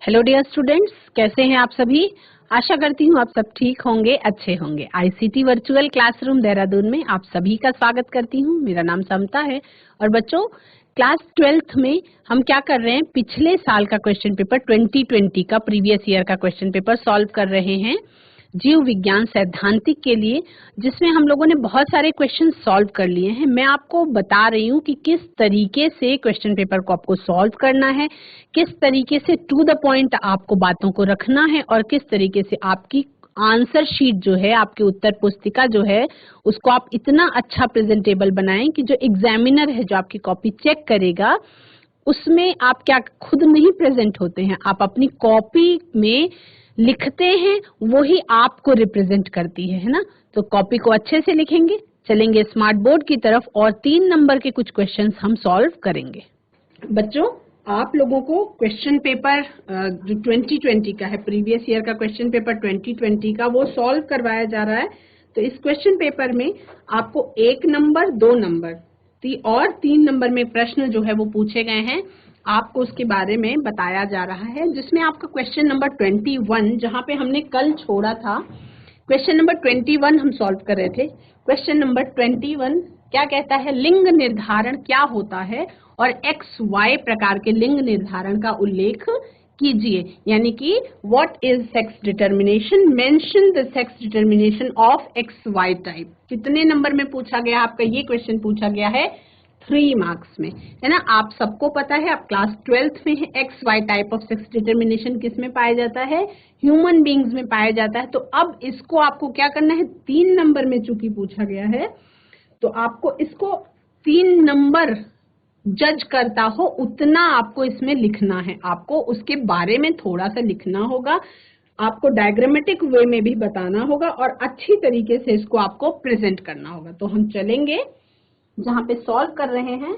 Hello dear students, कैसे हैं आप सभी। आशा करती हूँ आप सब ठीक होंगे, अच्छे होंगे। आईसीटी वर्चुअल क्लासरूम देहरादून में आप सभी का स्वागत करती हूँ। मेरा नाम समता है और बच्चों क्लास 12th में हम क्या कर रहे हैं, पिछले साल का क्वेश्चन पेपर 2020 का प्रीवियस ईयर का क्वेश्चन पेपर सॉल्व कर रहे हैं जीव विज्ञान सैद्धांतिक के लिए, जिसमें हम लोगों ने बहुत सारे क्वेश्चन सॉल्व कर लिए हैं। मैं आपको बता रही हूँ कि किस तरीके से क्वेश्चन पेपर को आपको सॉल्व करना है, किस तरीके से टू द पॉइंट आपको बातों को रखना है और किस तरीके से आपकी आंसर शीट जो है, आपकी उत्तर पुस्तिका जो है, उसको आप इतना अच्छा प्रेजेंटेबल बनाएं कि जो एग्जामिनर है, जो आपकी कॉपी चेक करेगा, उसमें आप क्या खुद नहीं प्रेजेंट होते हैं, आप अपनी कॉपी में लिखते हैं, वही आपको रिप्रेजेंट करती है ना। तो कॉपी को अच्छे से लिखेंगे, चलेंगे स्मार्ट बोर्ड की तरफ और 3 नंबर के कुछ क्वेश्चंस हम सॉल्व करेंगे। बच्चों, आप लोगों को क्वेश्चन पेपर जो 2020 का है, प्रीवियस ईयर का क्वेश्चन पेपर 2020 का, वो सॉल्व करवाया जा रहा है। तो इस क्वेश्चन पेपर में आपको 1 नंबर, 2 नंबर और 3 नंबर में प्रश्न जो है वो पूछे गए हैं। आपको उसके बारे में बताया जा रहा है, जिसमें आपका क्वेश्चन नंबर 21, जहां पे हमने कल छोड़ा था, क्वेश्चन नंबर 21 हम सॉल्व कर रहे थे। क्वेश्चन नंबर 21 क्या कहता है, लिंग निर्धारण क्या होता है और एक्स वाई प्रकार के लिंग निर्धारण का उल्लेख कीजिए। यानी कि what is sex determination, mention the sex determination of X Y type. कितने नंबर में पूछा गया, आपका ये क्वेश्चन पूछा गया है 3 मार्क्स में, है ना। आप सबको पता है, आप क्लास 12th में है। X Y type of sex determination किस में पाया जाता है, ह्यूमन बींग्स में पाया जाता है। तो अब इसको आपको क्या करना है, 3 नंबर में चूंकि पूछा गया है, तो आपको इसको 3 नंबर जज करता हो उतना आपको इसमें लिखना है। आपको उसके बारे में थोड़ा सा लिखना होगा, आपको डायग्रामेटिक वे में भी बताना होगा और अच्छी तरीके से इसको आपको प्रेजेंट करना होगा। तो हम चलेंगे जहां पे सॉल्व कर रहे हैं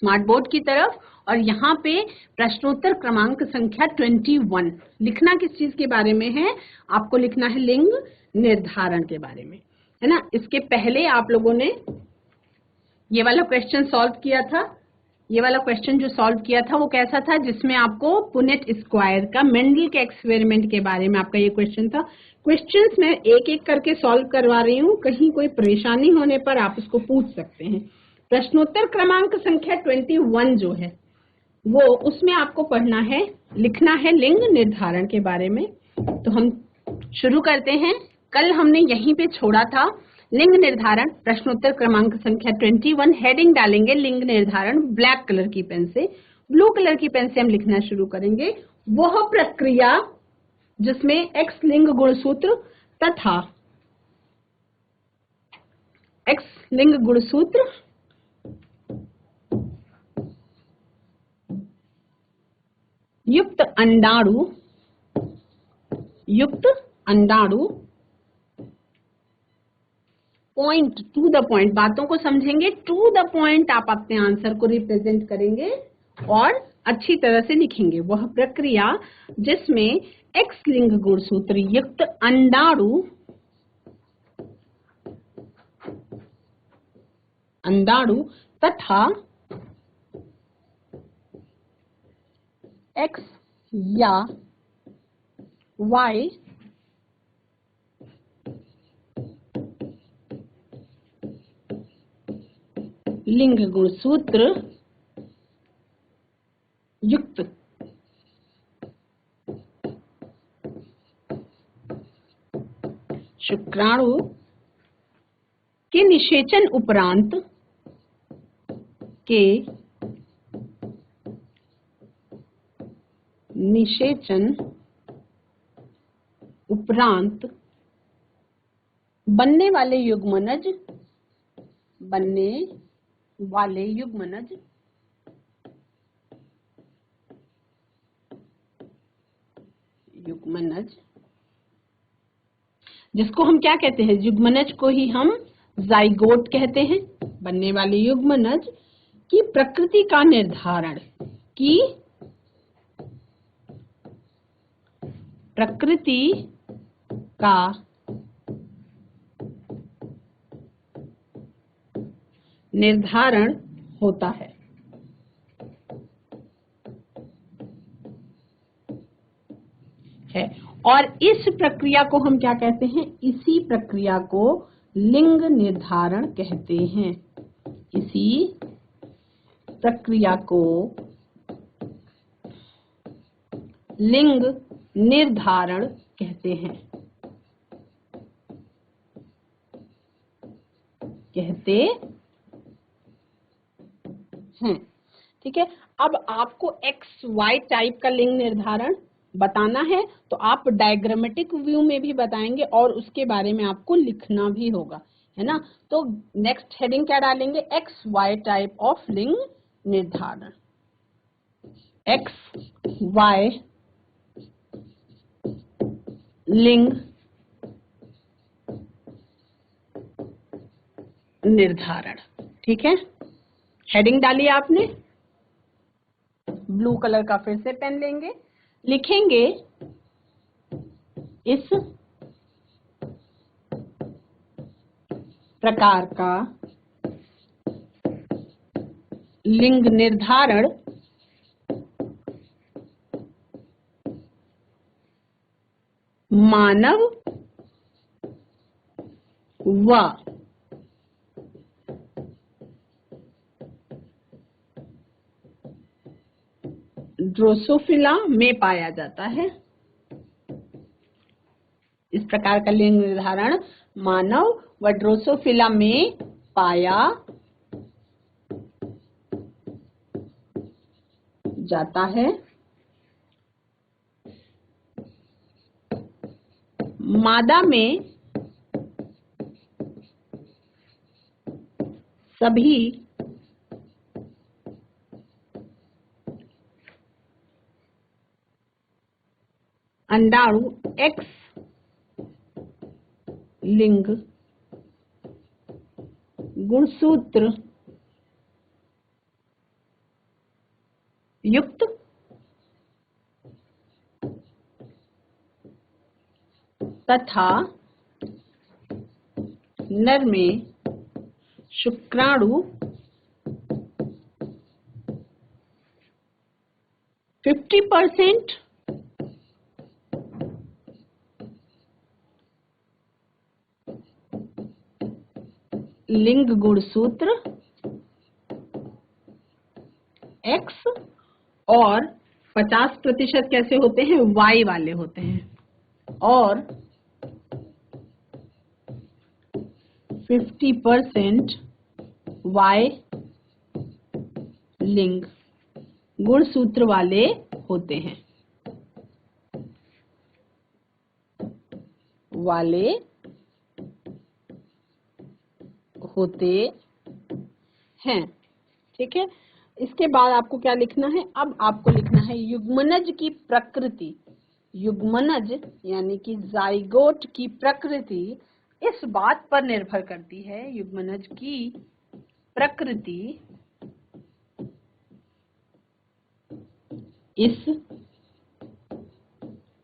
स्मार्ट बोर्ड की तरफ, और यहाँ पे प्रश्नोत्तर क्रमांक संख्या 21 लिखना किस चीज के बारे में है, आपको लिखना है लिंग निर्धारण के बारे में, है ना। इसके पहले आप लोगों ने ये वाला क्वेश्चन सॉल्व किया था। ये वाला क्वेश्चन जो सॉल्व किया था वो कैसा था, जिसमें आपको पुनेट स्क्वायर का, मेंडल के एक्सपेरिमेंट के बारे में आपका ये क्वेश्चन था। क्वेश्चंस मैं एक एक करके सॉल्व करवा रही हूँ, कहीं कोई परेशानी होने पर आप उसको पूछ सकते हैं। प्रश्नोत्तर क्रमांक संख्या 21 जो है वो, उसमें आपको पढ़ना है, लिखना है लिंग निर्धारण के बारे में। तो हम शुरू करते हैं। कल हमने यहीं पे छोड़ा था, लिंग निर्धारण प्रश्नोत्तर क्रमांक संख्या 21, हेडिंग डालेंगे लिंग निर्धारण ब्लैक कलर की पेन से। ब्लू कलर की पेन से हम लिखना शुरू करेंगे, वह प्रक्रिया जिसमें एक्स लिंग गुणसूत्र तथा एक्स लिंग गुणसूत्र युक्त अंडाणु पॉइंट, टू द पॉइंट, बातों को समझेंगे, टू द पॉइंट आप अपने आंसर को रिप्रेजेंट करेंगे और अच्छी तरह से लिखेंगे। वह प्रक्रिया जिसमें एक्स लिंग गुणसूत्र युक्त अंडाणु तथा एक्स या वाई लिंग गुणसूत्र युक्त शुक्राणु के निषेचन उपरांत बनने वाले युग्मनज जिसको हम क्या कहते हैं, युग्मनज को ही हम जाइगोट कहते हैं। बनने वाले युग्मनज की प्रकृति का निर्धारण, होता है। और इस प्रक्रिया को हम क्या कहते हैं? इसी प्रक्रिया को लिंग निर्धारण कहते हैं। इसी प्रक्रिया को लिंग निर्धारण कहते हैं। ठीक है। अब आपको एक्स वाई टाइप का लिंग निर्धारण बताना है तो आप डायग्रामेटिक व्यू में भी बताएंगे और उसके बारे में आपको लिखना भी होगा, है ना। तो नेक्स्ट हेडिंग क्या डालेंगे? एक्स वाई टाइप ऑफ लिंग निर्धारण। एक्स वाई लिंग निर्धारण। ठीक है, हेडिंग डाली आपने। ब्लू कलर का फिर से पेन लेंगे, लिखेंगे इस प्रकार का लिंग निर्धारण मानव व ड्रोसोफिला में पाया जाता है। इस प्रकार का लिंग निर्धारण मानव व ड्रोसोफिला में पाया जाता है। मादा में सभी अंडाणु एक्स लिंग गुणसूत्र युक्त तथा नर में शुक्राणु 50% लिंग गुणसूत्र X और 50% कैसे होते हैं? Y वाले होते हैं। और 50% Y लिंग गुणसूत्र वाले होते हैं। ठीक है, इसके बाद आपको क्या लिखना है? अब आपको लिखना है युग्मनज की प्रकृति। युग्मनज यानी कि जाइगोट की प्रकृति इस बात पर निर्भर करती है, युग्मनज की प्रकृति इस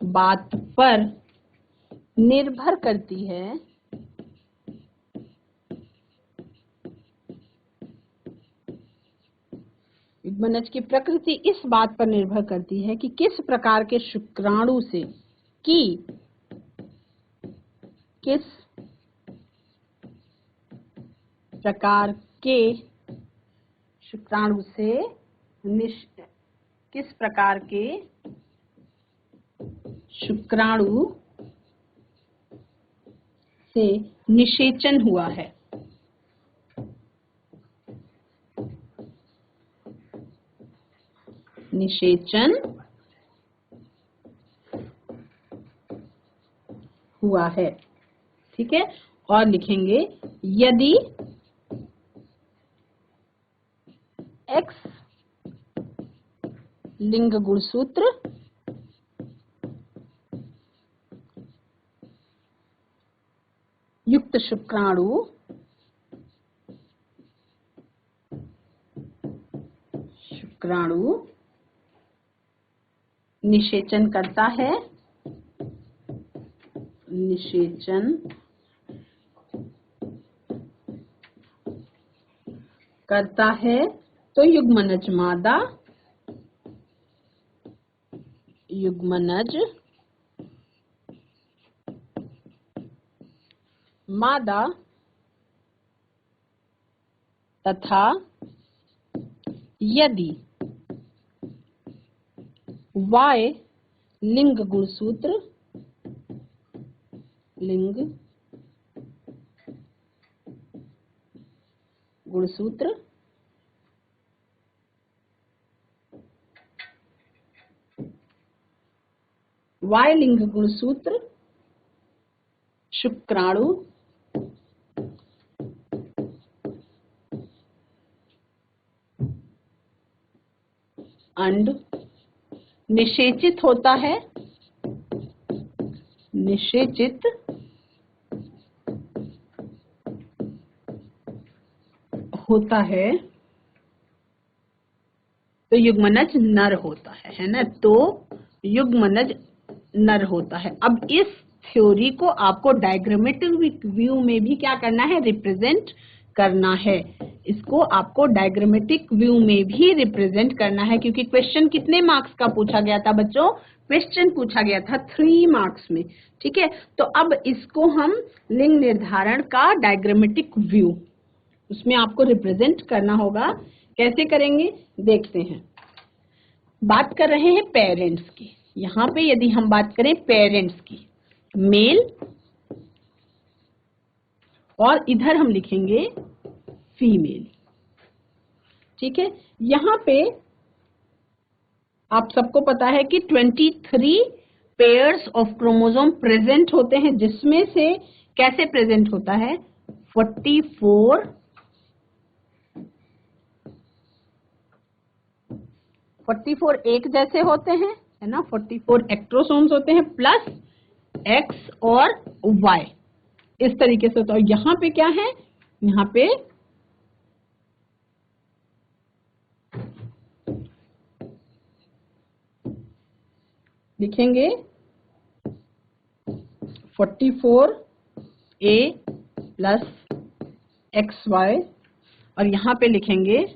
बात पर निर्भर करती है युग्मनज की प्रकृति इस बात पर निर्भर करती है कि किस प्रकार के शुक्राणु से किस प्रकार के शुक्राणु से निषेचन हुआ है। निषेचन हुआ है। ठीक है, और लिखेंगे यदि X लिंग गुणसूत्र युक्त शुक्राणु निषेचन करता है तो युग्मनज मादा युग्मनज मादा तथा यदि Y लिंग गुणसूत्र Y लिंग गुणसूत्र शुक्राणु अंड निषेचित होता है, तो युग्मनज नर होता है ना, तो युग्मनज नर होता है। अब इस थ्योरी को आपको डायग्रामेटिक व्यू में भी क्या करना है, रिप्रेजेंट करना है। इसको आपको डायग्रामेटिक व्यू में भी रिप्रेजेंट करना है, क्योंकि क्वेश्चन कितने मार्क्स का पूछा गया था बच्चों, क्वेश्चन पूछा गया था 3 मार्क्स में, ठीक है। तो अब इसको हम लिंग निर्धारण का डायग्रामेटिक व्यू, उसमें आपको रिप्रेजेंट करना होगा। कैसे करेंगे देखते हैं। बात कर रहे हैं पेरेंट्स की। यहाँ पे यदि हम बात करें पेरेंट्स की, मेल, और इधर हम लिखेंगे फीमेल, ठीक है। यहाँ पे आप सबको पता है कि 23 पेयर्स ऑफ क्रोमोसोम प्रेजेंट होते हैं, जिसमें से कैसे प्रेजेंट होता है, 44 एक जैसे होते हैं, है ना, 44 एक्ट्रोसोम्स होते हैं प्लस एक्स और वाई, इस तरीके से होता है। और यहाँ पे क्या है, यहाँ पे लिखेंगे 44A प्लस XY, और यहाँ पे लिखेंगे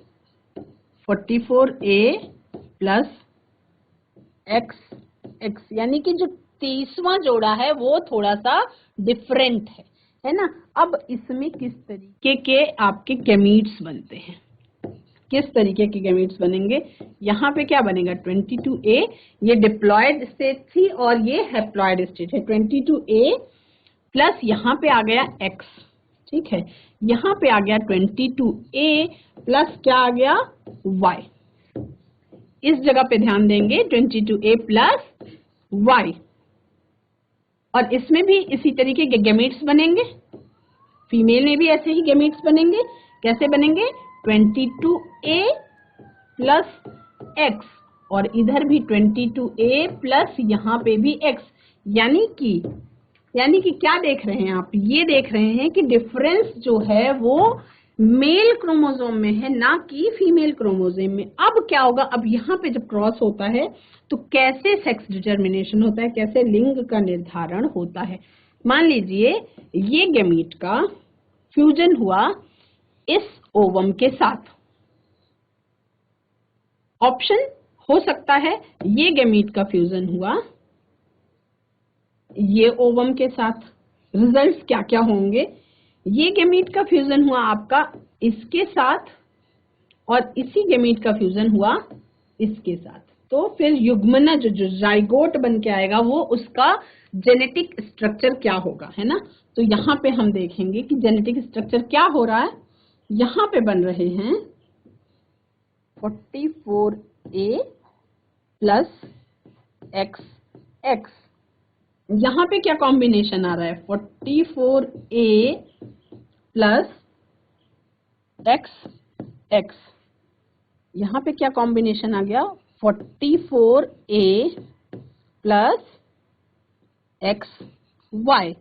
44A प्लस XX, यानी कि जो 30वां जोड़ा है वो थोड़ा सा डिफरेंट है ना। अब इसमें किस तरीके के आपके गैमीट्स बनते हैं, किस तरीके के गैमीट्स बनेंगे, यहाँ पे क्या बनेगा 22A, ये डिप्लॉयड स्टेट थी और ये हैप्लॉयड स्टेट है, 22A प्लस यहाँ पे आ गया X, ठीक है, यहाँ पे आ गया 22A प्लस क्या आ गया Y, इस जगह पे ध्यान देंगे 22A प्लस Y, और इसमें भी इसी तरीके के गैमीट्स बनेंगे, फीमेल में भी ऐसे ही गैमीट्स बनेंगे। कैसे बनेंगे, 22A प्लस X, और इधर भी 22A प्लस यहाँ पे भी X, यानी कि क्या देख रहे हैं आप, ये देख रहे हैं कि डिफरेंस जो है वो मेल क्रोमोसोम में है, ना कि फीमेल क्रोमोसोम में। अब क्या होगा, अब यहाँ पे जब क्रॉस होता है तो कैसे सेक्स डिटर्मिनेशन होता है, कैसे लिंग का निर्धारण होता है। मान लीजिए ये गैमीट का फ्यूजन हुआ इस ओवम के साथ, ऑप्शन हो सकता है ये गैमीट का फ्यूजन हुआ ये ओवम के साथ, रिजल्ट्स क्या क्या होंगे, ये गैमीट का फ्यूजन हुआ आपका इसके साथ, और इसी गैमीट का फ्यूजन हुआ इसके साथ, तो फिर युग्मनज जो जाइगोट बन के आएगा वो उसका जेनेटिक स्ट्रक्चर क्या होगा, है ना। तो यहाँ पे हम देखेंगे कि जेनेटिक स्ट्रक्चर क्या हो रहा है। यहाँ पे बन रहे हैं 44A प्लस XX, यहाँ पे क्या कॉम्बिनेशन आ रहा है, 44A प्लस XX, यहाँ पे क्या कॉम्बिनेशन आ गया, 44A प्लस XY,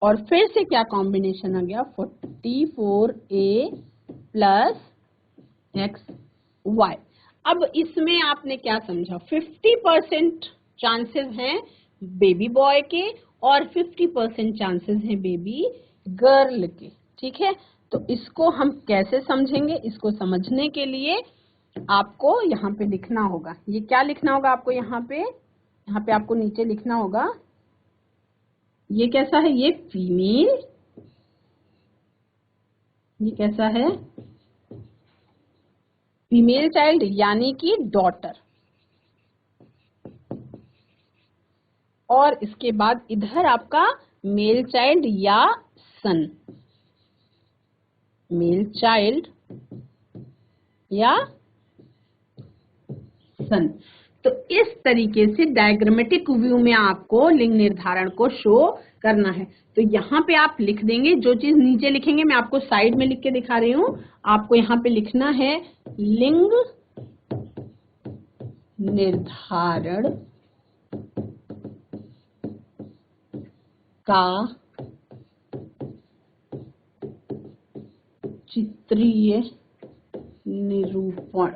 और फिर से क्या कॉम्बिनेशन आ गया, 44A प्लस XY। अब इसमें आपने क्या समझा, 50% चांसेस हैं बेबी बॉय के और 50% चांसेस हैं बेबी गर्ल के, ठीक है। तो इसको हम कैसे समझेंगे, इसको समझने के लिए आपको यहाँ पे लिखना होगा, ये क्या लिखना होगा आपको, यहाँ पे आपको नीचे लिखना होगा, ये कैसा है, ये फीमेल ये कैसा है? फीमेल चाइल्ड यानी कि डॉटर। और इसके बाद इधर आपका मेल चाइल्ड या सन। मेल चाइल्ड या सन। तो इस तरीके से डायग्रामेटिक व्यू में आपको लिंग निर्धारण को शो करना है। तो यहाँ पे आप लिख देंगे, जो चीज नीचे लिखेंगे मैं आपको साइड में लिख के दिखा रही हूँ। आपको यहाँ पे लिखना है लिंग निर्धारण का चित्रीय निरूपण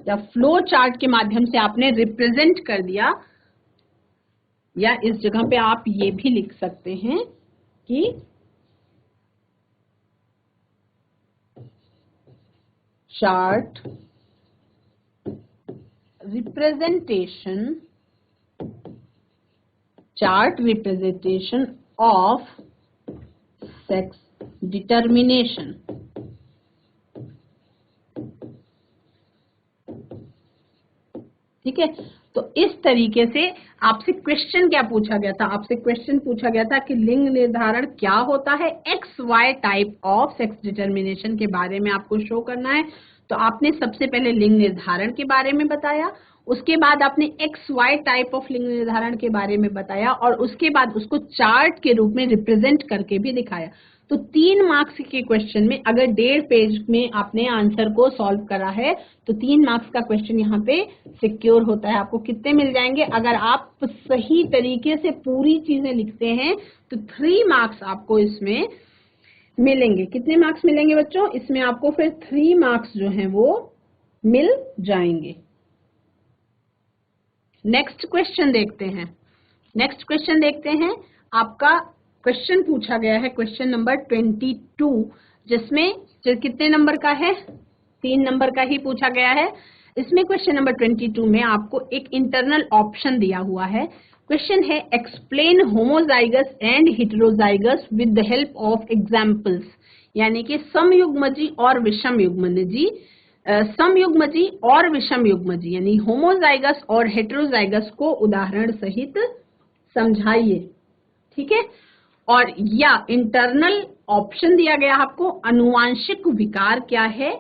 या फ्लो चार्ट के माध्यम से आपने रिप्रेजेंट कर दिया। या इस जगह पे आप ये भी लिख सकते हैं कि chart representation of sex determination. ठीक है, तो इस तरीके से आपसे क्वेश्चन क्या पूछा गया था? आपसे क्वेश्चन पूछा गया था कि लिंग निर्धारण क्या होता है, X Y type of sex determination के बारे में आपको शो करना है। तो आपने सबसे पहले लिंग निर्धारण के बारे में बताया, उसके बाद आपने एक्स वाई टाइप ऑफ लिंग निर्धारण के बारे में बताया, और उसके बाद उसको चार्ट के रूप में रिप्रेजेंट करके भी दिखाया। तो 3 मार्क्स के क्वेश्चन में अगर 1.5 पेज में आपने आंसर को सॉल्व करा है तो 3 मार्क्स का क्वेश्चन यहाँ पे सिक्योर होता है। आपको कितने मिल जाएंगे? अगर आप सही तरीके से पूरी चीजें लिखते हैं तो 3 मार्क्स आपको इसमें मिलेंगे। कितने मार्क्स मिलेंगे बच्चों? इसमें आपको फिर 3 मार्क्स जो हैं वो मिल जाएंगे। नेक्स्ट क्वेश्चन देखते हैं। आपका क्वेश्चन पूछा गया है क्वेश्चन नंबर 22, जिसमें कितने नंबर का है? 3 नंबर का ही पूछा गया है। इसमें क्वेश्चन नंबर 22 में आपको एक इंटरनल ऑप्शन दिया हुआ है। क्वेश्चन है explain homozygous and heterozygous with the help of examples, यानी कि समयुग्मजी और विषम युग्मजी, समयुग्मजी और विषम युग्मजी यानी होमोजाइगस और हेटेरोजाइगस को उदाहरण सहित समझाइए। ठीक है, और या इंटरनल ऑप्शन दिया गया आपको अनुवांशिक विकार क्या है,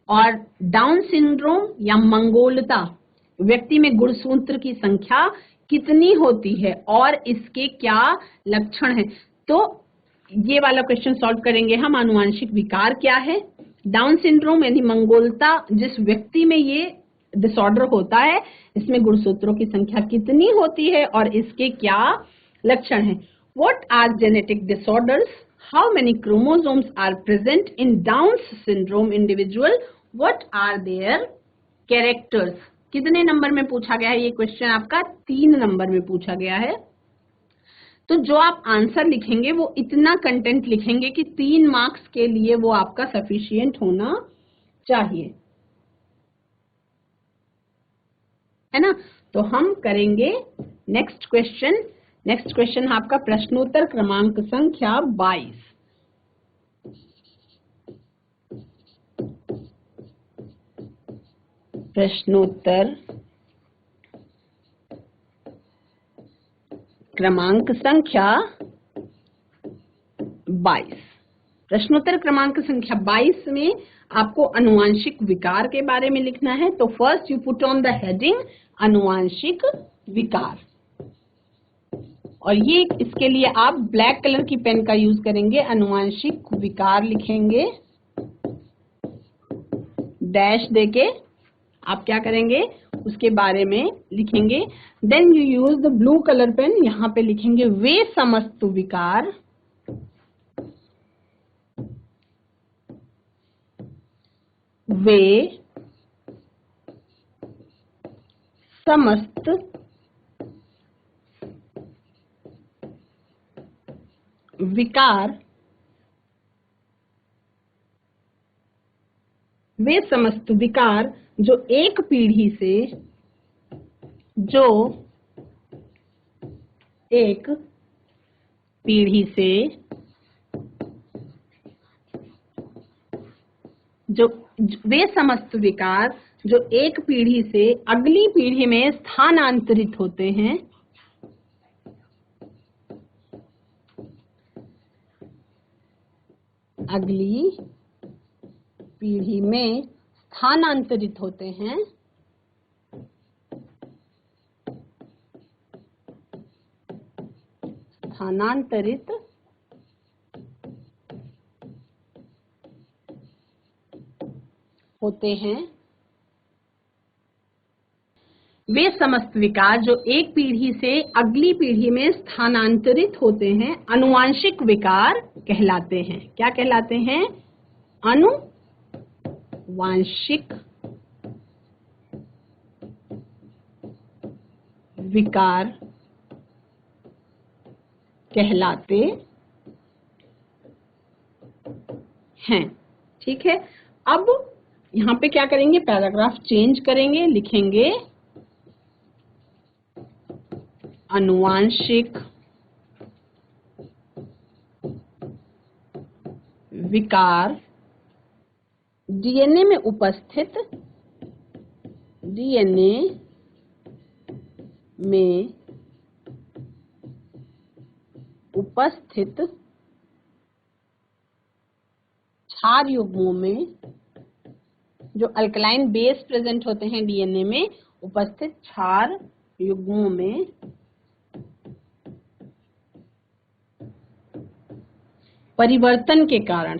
और डाउन सिंड्रोम या मंगोलता व्यक्ति में गुणसूत्र की संख्या कितनी होती है और इसके क्या लक्षण हैं। तो ये वाला क्वेश्चन सॉल्व करेंगे हम। अनुवांशिक विकार क्या है, डाउन सिंड्रोम यानी मंगोलता जिस व्यक्ति में ये डिसऑर्डर होता है, इसमें गुणसूत्रों की संख्या कितनी होती है और इसके क्या लक्षण हैं। What are genetic disorders? How many chromosomes are present in Down syndrome individual? What are their characters? कितने नंबर में पूछा गया है ये क्वेश्चन? आपका 3 नंबर में पूछा गया है। तो जो आप आंसर लिखेंगे वो इतना कंटेंट लिखेंगे कि 3 मार्क्स के लिए वो आपका सफिशिएंट होना चाहिए, है ना। तो हम करेंगे नेक्स्ट क्वेश्चन आपका प्रश्नोत्तर क्रमांक संख्या 22। प्रश्नोत्तर क्रमांक संख्या 22। प्रश्नोत्तर क्रमांक संख्या 22 में आपको अनुवांशिक विकार के बारे में लिखना है। तो first you put on the heading अनुवांशिक विकार, और ये इसके लिए आप ब्लैक कलर की पेन का यूज करेंगे। अनुवांशिक विकार लिखेंगे, डैश देके आप क्या करेंगे उसके बारे में लिखेंगे। Then you use the blue colour pen, यहाँ पे लिखेंगे वे समस्त विकार, वे समस्त विकार, वे समस्त विकार जो एक पीढ़ी से वे समस्त विकार जो एक पीढ़ी से अगली पीढ़ी में स्थानांतरित होते हैं, अगली पीढ़ी में स्थानांतरित होते हैं, स्थानांतरित होते हैं। वे समस्त विकार जो एक पीढ़ी से अगली पीढ़ी में स्थानांतरित होते हैं आनुवांशिक विकार कहलाते हैं। क्या कहलाते हैं? आनुवांशिक विकार कहलाते हैं। ठीक है, अब यहाँ पे क्या करेंगे? पैराग्राफ चेंज करेंगे, लिखेंगे आनुवांशिक विकार डीएनए में उपस्थित, डीएनए में उपस्थित क्षार युग्मों में, जो अल्कलाइन बेस प्रेजेंट होते हैं डीएनए में, उपस्थित क्षार युग्मों में परिवर्तन के कारण,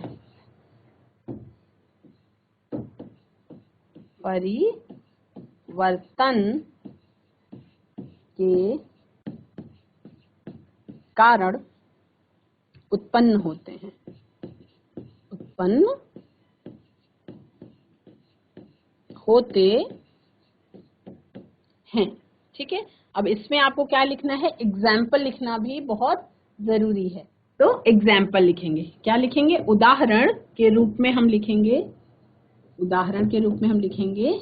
परिवर्तन के कारण उत्पन्न होते हैं, उत्पन्न होते हैं। ठीक है, अब इसमें आपको क्या लिखना है? एग्जाम्पल लिखना भी बहुत जरूरी है। तो एग्जाम्पल लिखेंगे, क्या लिखेंगे? उदाहरण के रूप में हम लिखेंगे, उदाहरण के रूप में हम लिखेंगे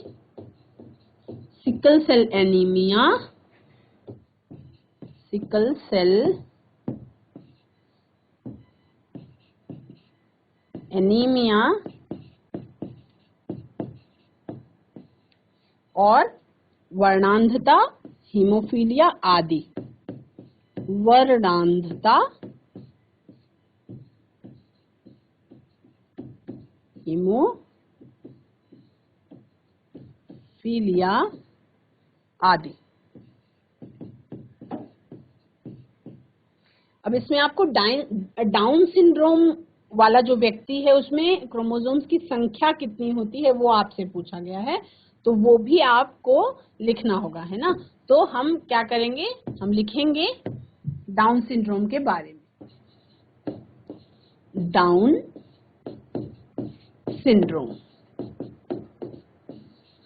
sickle cell anaemia, sickle cell anaemia और वर्णांधता, हीमोफीलिया आदि। वर्णांधता, हीमोफीलिया आदि। अब इसमें आपको डाउन सिंड्रोम वाला जो व्यक्ति है उसमें क्रोमोसोम्स की संख्या कितनी होती है वो आपसे पूछा गया है, तो वो भी आपको लिखना होगा, है ना। तो हम क्या करेंगे? हम लिखेंगे डाउन सिंड्रोम के बारे में। डाउन सिंड्रोम,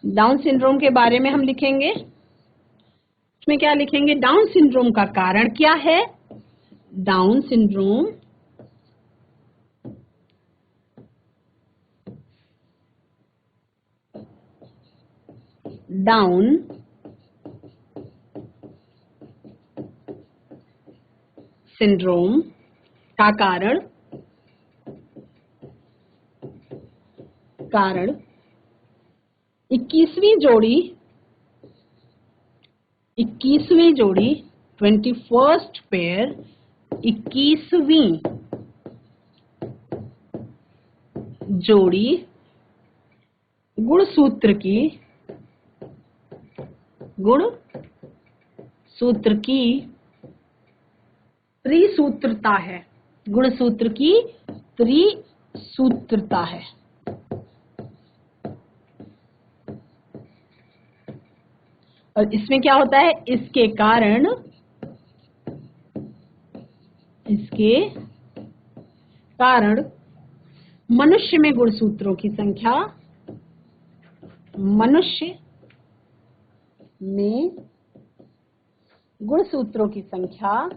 डाउन सिंड्रोम के बारे में हम लिखेंगे। इसमें क्या लिखेंगे? डाउन सिंड्रोम का कारण क्या है? डाउन सिंड्रोम डाउन सिंड्रोम का कारण 21वीं जोड़ी 21st पेयर 21वीं जोड़ी गुणसूत्र की त्रिसूत्रता है, गुणसूत्र की त्रिसूत्रता है। और इसमें क्या होता है? इसके कारण मनुष्य में गुणसूत्रों की संख्या, मनुष्य में गुणसूत्रों की संख्या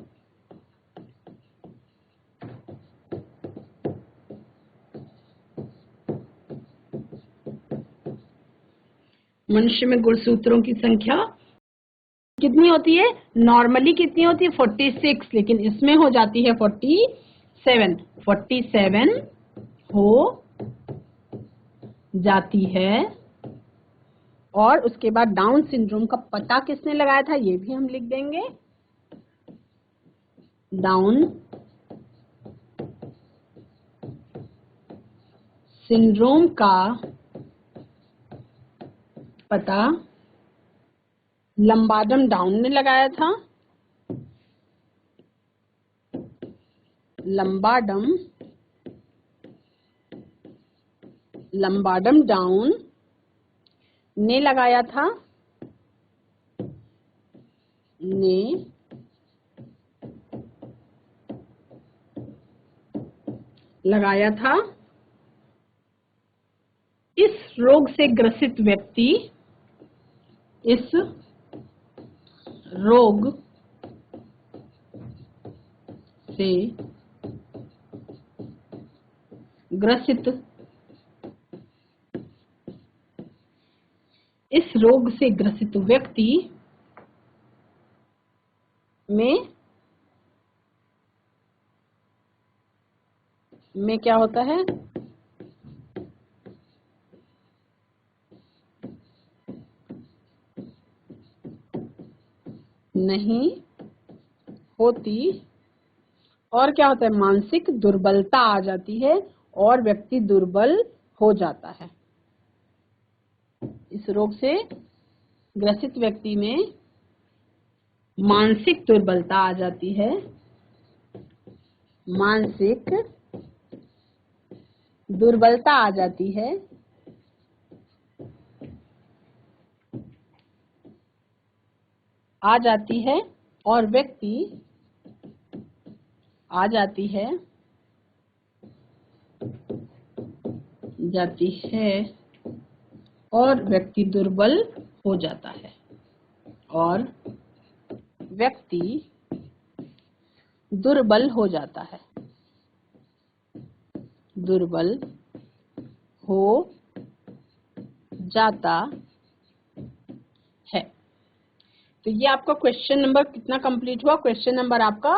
मनुष्य में गुणसूत्रों की संख्या कितनी होती है? नॉर्मली कितनी होती है? 46, लेकिन इसमें हो जाती है 47 हो जाती है। और उसके बाद डाउन सिंड्रोम का पता किसने लगाया था ये भी हम लिख देंगे। डाउन सिंड्रोम का पता लंबाडम डाउन ने लगाया था। लंबाडम डाउन ने लगाया था। इस रोग से ग्रसित व्यक्ति इस रोग से ग्रसित व्यक्ति में क्या होता है? नहीं होती। और क्या होता है? मानसिक दुर्बलता आ जाती है और व्यक्ति दुर्बल हो जाता है। इस रोग से ग्रसित व्यक्ति में मानसिक दुर्बलता आ जाती है। मानसिक दुर्बलता आ जाती है और व्यक्ति दुर्बल हो जाता है। दुर्बल हो जाता है। तो ये आपका क्वेश्चन नंबर कितना कंप्लीट हुआ? क्वेश्चन नंबर आपका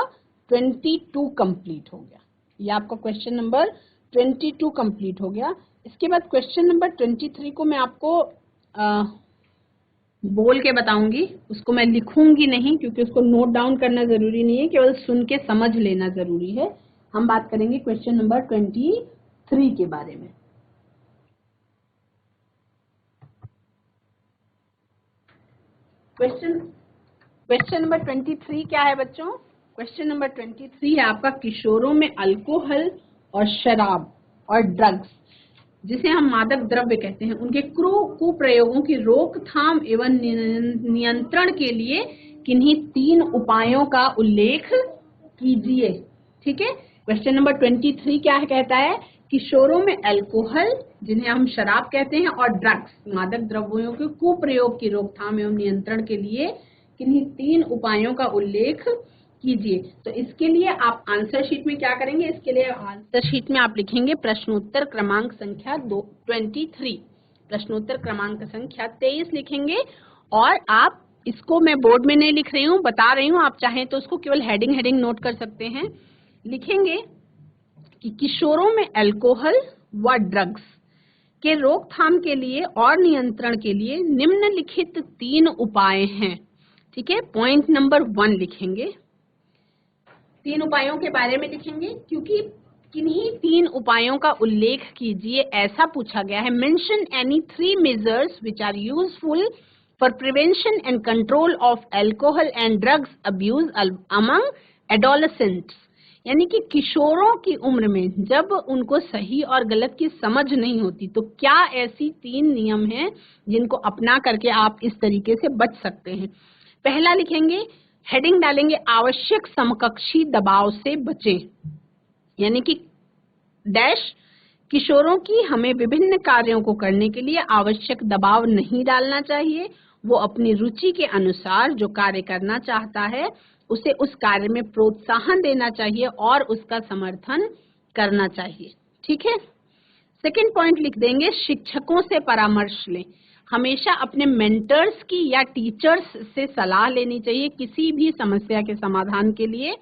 22 कंप्लीट हो गया। ये आपका क्वेश्चन नंबर 22 कंप्लीट हो गया। इसके बाद क्वेश्चन नंबर 23 को मैं आपको बोल के बताऊंगी। उसको मैं लिखूंगी नहीं क्योंकि उसको नोट डाउन करना जरूरी नहीं है, केवल सुन के समझ लेना जरूरी है। हम बात करेंगे क्वेश्चन नंबर 23 के बारे में। क्वेश्चन नंबर 23 क्या है बच्चों? क्वेश्चन नंबर 23 है आपका किशोरों में अल्कोहल और शराब और ड्रग्स, जिसे हम मादक द्रव्य कहते हैं, उनके कुप्रयोगों की रोकथाम एवं नियंत्रण के लिए किन्हीं 3 उपायों का उल्लेख कीजिए। ठीक है। क्वेश्चन नंबर 23 क्या है? कहता है किशोरों में अल्कोहल, जिन्हें हम शराब कहते हैं, और ड्रग्स, मादक द्रव्यों के कुप्रयोग की रोकथाम एवं नियंत्रण के लिए किन्हीं 3 उपायों का उल्लेख कीजिए। तो इसके लिए आप आंसर शीट में क्या करेंगे? इसके लिए आंसर शीट में आप लिखेंगे प्रश्नोत्तर क्रमांक संख्या 23। प्रश्नोत्तर क्रमांक संख्या 23 लिखेंगे। और आप इसको, मैं बोर्ड में नहीं लिख रही हूँ, बता रही हूँ, आप चाहें तो उसको केवल हेडिंग नोट कर सकते हैं। लिखेंगे कि किशोरों में अल्कोहल व ड्रग्स के रोकथाम के लिए और नियंत्रण के लिए निम्नलिखित 3 उपाय हैं। ठीक है। पॉइंट नंबर 1 लिखेंगे। 3 उपायों के बारे में लिखेंगे, क्योंकि किन्हीं 3 उपायों का उल्लेख कीजिए ऐसा पूछा गया है। Mention any 3 measures which are useful for prevention and control of alcohol and drugs abuse among adolescents. यानी कि किशोरों की उम्र में जब उनको सही और गलत की समझ नहीं होती, तो क्या ऐसी 3 नियम हैं जिनको अपना करके आप इस तरीके से बच सकते हैं। पहला लिखेंगे, हेडिंग डालेंगे आवश्यक समकक्षी दबाव से बचें। यानी कि डैश, किशोरों की हमें विभिन्न कार्यों को करने के लिए आवश्यक दबाव नहीं डालना चाहिए। वो अपनी रुचि के अनुसार जो कार्य करना चाहता है उसे उस कार्य में प्रोत्साहन देना चाहिए और उसका समर्थन करना चाहिए। ठीक है। सेकंड पॉइंट लिख देंगे, शिक्षकों से परामर्श लें। हमेशा अपने मेंटर्स की या टीचर्स से सलाह लेनी चाहिए किसी भी समस्या के समाधान के लिए।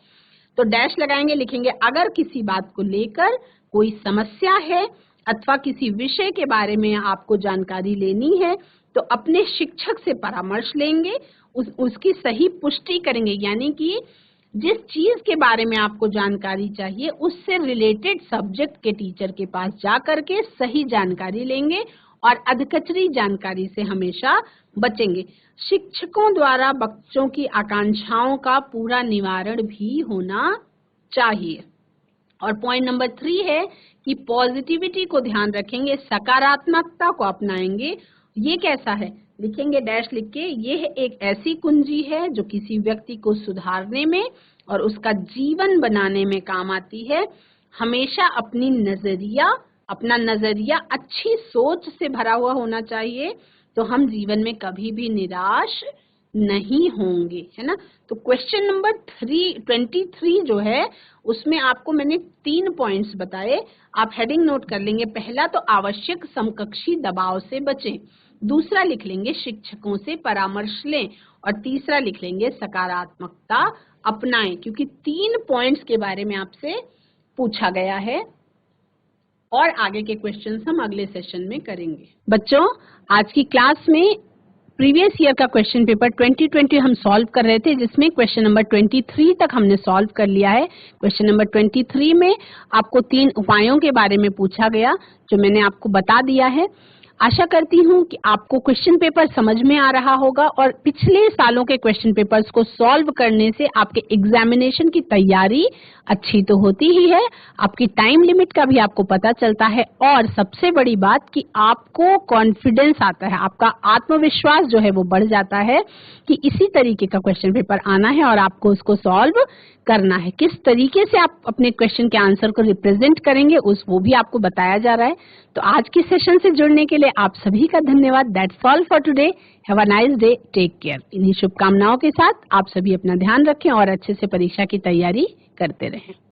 तो डैश लगाएंगे, लिखेंगे अगर किसी बात को लेकर कोई समस्या है अथवा किसी विषय के बारे में आपको जानकारी लेनी है तो अपने शिक्षक से परामर्श लेंगे, उसकी सही पुष्टि करेंगे, यानी कि जिस चीज के बारे में आपको जानकारी चाहिए उससे रिलेटेड सब्जेक्ट के टीचर के पास जा करके सही जानकारी लेंगे और अधकचरी जानकारी से हमेशा बचेंगे। शिक्षकों द्वारा बच्चों की आकांक्षाओं का पूरा निवारण भी होना चाहिए। और पॉइंट नंबर 3 है कि पॉजिटिविटी को ध्यान रखेंगे, सकारात्मकता को अपनाएंगे। ये कैसा है, लिखेंगे डैश लिख के, ये एक ऐसी कुंजी है जो किसी व्यक्ति को सुधारने में और उसका जीवन बनाने में काम आती है। हमेशा अपना नजरिया अच्छी सोच से भरा हुआ होना चाहिए, तो हम जीवन में कभी भी निराश नहीं होंगे, है ना। तो क्वेश्चन नंबर 23 जो है उसमें आपको मैंने 3 पॉइंट्स बताए, आप हेडिंग नोट कर लेंगे। पहला तो आवश्यक समकक्षी दबाव से बचें, दूसरा लिख लेंगे शिक्षकों से परामर्श लें, और तीसरा लिख लेंगे सकारात्मकता अपनाएं, क्योंकि 3 पॉइंट्स के बारे में आपसे पूछा गया है और आगे के क्वेश्चंस हम अगले सेशन में करेंगे। बच्चों, आज की क्लास में प्रीवियस ईयर का क्वेश्चन पेपर 2020 हम सॉल्व कर रहे थे, जिसमें क्वेश्चन नंबर 23 तक हमने सॉल्व कर लिया है। क्वेश्चन नंबर 23 में आपको 3 उपायों के बारे में पूछा गया जो मैंने आपको बता दिया है। आशा करती हूँ कि आपको क्वेश्चन पेपर समझ में आ रहा होगा और पिछले सालों के क्वेश्चन पेपर्स को सॉल्व करने से आपके एग्जामिनेशन की तैयारी अच्छी तो होती ही है, आपकी टाइम लिमिट का भी आपको पता चलता है, और सबसे बड़ी बात कि आपको कॉन्फिडेंस आता है, आपका आत्मविश्वास जो है वो बढ़ जाता है कि इसी तरीके का क्वेश्चन पेपर आना है और आपको उसको सॉल्व करना है। किस तरीके से आप अपने क्वेश्चन के आंसर को रिप्रेजेंट करेंगे वो भी आपको बताया जा रहा है। तो आज की सेशन से जुड़ने के लिए आप सभी का धन्यवाद। That's all for today. Have a nice day, take care. इन्हीं शुभकामनाओं के साथ आप सभी अपना ध्यान रखें और अच्छे से परीक्षा की तैयारी करते रहें।